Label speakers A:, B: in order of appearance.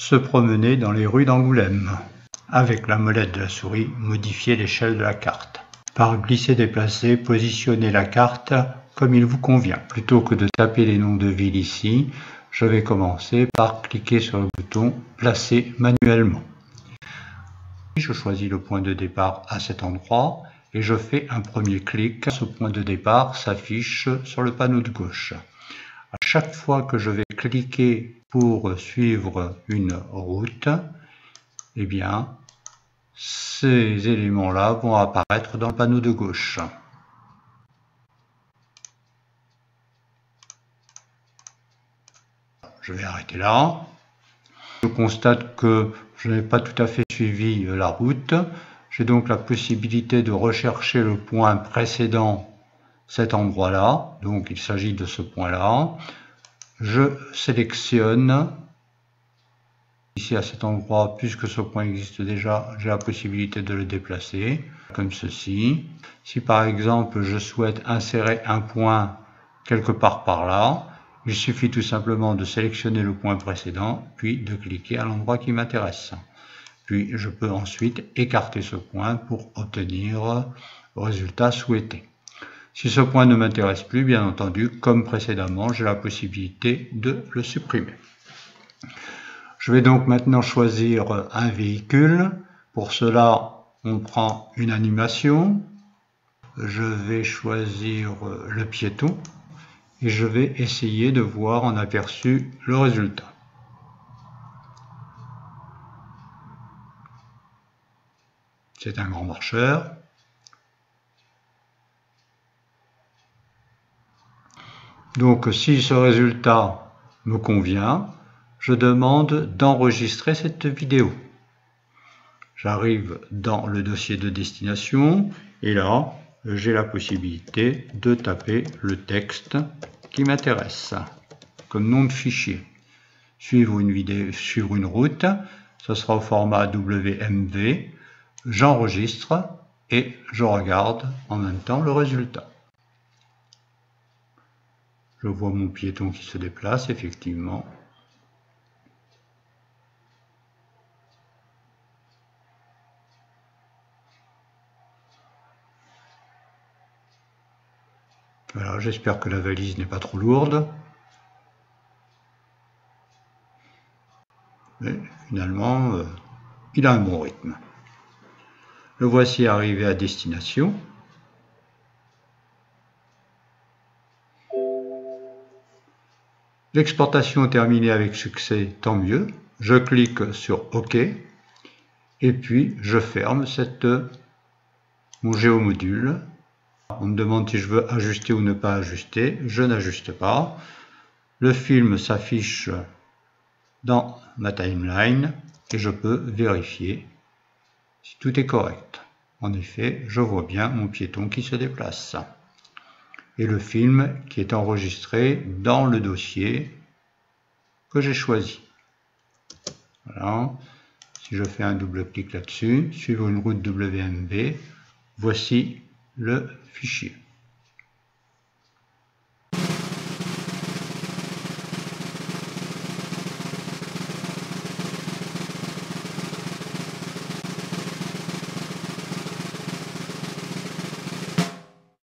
A: Se promener dans les rues d'Angoulême. Avec la molette de la souris, modifier l'échelle de la carte. Par glisser-déplacer, positionnez la carte comme il vous convient. Plutôt que de taper les noms de villes ici, je vais commencer par cliquer sur le bouton « Placer manuellement ». Je choisis le point de départ à cet endroit et je fais un premier clic. Ce point de départ s'affiche sur le panneau de gauche. À chaque fois que je vais cliquer pour suivre une route, eh bien, ces éléments-là vont apparaître dans le panneau de gauche. Je vais arrêter là. Je constate que je n'ai pas tout à fait suivi la route. J'ai donc la possibilité de rechercher le point précédent cet endroit-là. Donc il s'agit de ce point-là. Je sélectionne ici à cet endroit, puisque ce point existe déjà, j'ai la possibilité de le déplacer comme ceci. Si par exemple je souhaite insérer un point quelque part par là, il suffit tout simplement de sélectionner le point précédent, puis de cliquer à l'endroit qui m'intéresse. Puis je peux ensuite écarter ce point pour obtenir le résultat souhaité. Si ce point ne m'intéresse plus, bien entendu, comme précédemment, j'ai la possibilité de le supprimer. Je vais donc maintenant choisir un véhicule. Pour cela, on prend une animation. Je vais choisir le piéton et je vais essayer de voir en aperçu le résultat. C'est un grand marcheur. Donc si ce résultat me convient, je demande d'enregistrer cette vidéo. J'arrive dans le dossier de destination et là, j'ai la possibilité de taper le texte qui m'intéresse comme nom de fichier. Suivre une route, ce sera au format WMV. J'enregistre et je regarde en même temps le résultat. Je vois mon piéton qui se déplace, effectivement. Voilà, j'espère que la valise n'est pas trop lourde. Mais finalement, il a un bon rythme. Le voici arrivé à destination. L'exportation est terminée avec succès, tant mieux. Je clique sur OK et puis je ferme mon géomodule. On me demande si je veux ajuster ou ne pas ajuster. Je n'ajuste pas. Le film s'affiche dans ma timeline et je peux vérifier si tout est correct. En effet, je vois bien mon piéton qui se déplace. Et le film qui est enregistré dans le dossier que j'ai choisi. Voilà. Si je fais un double clic là-dessus, suivre une route WMV, voici le fichier.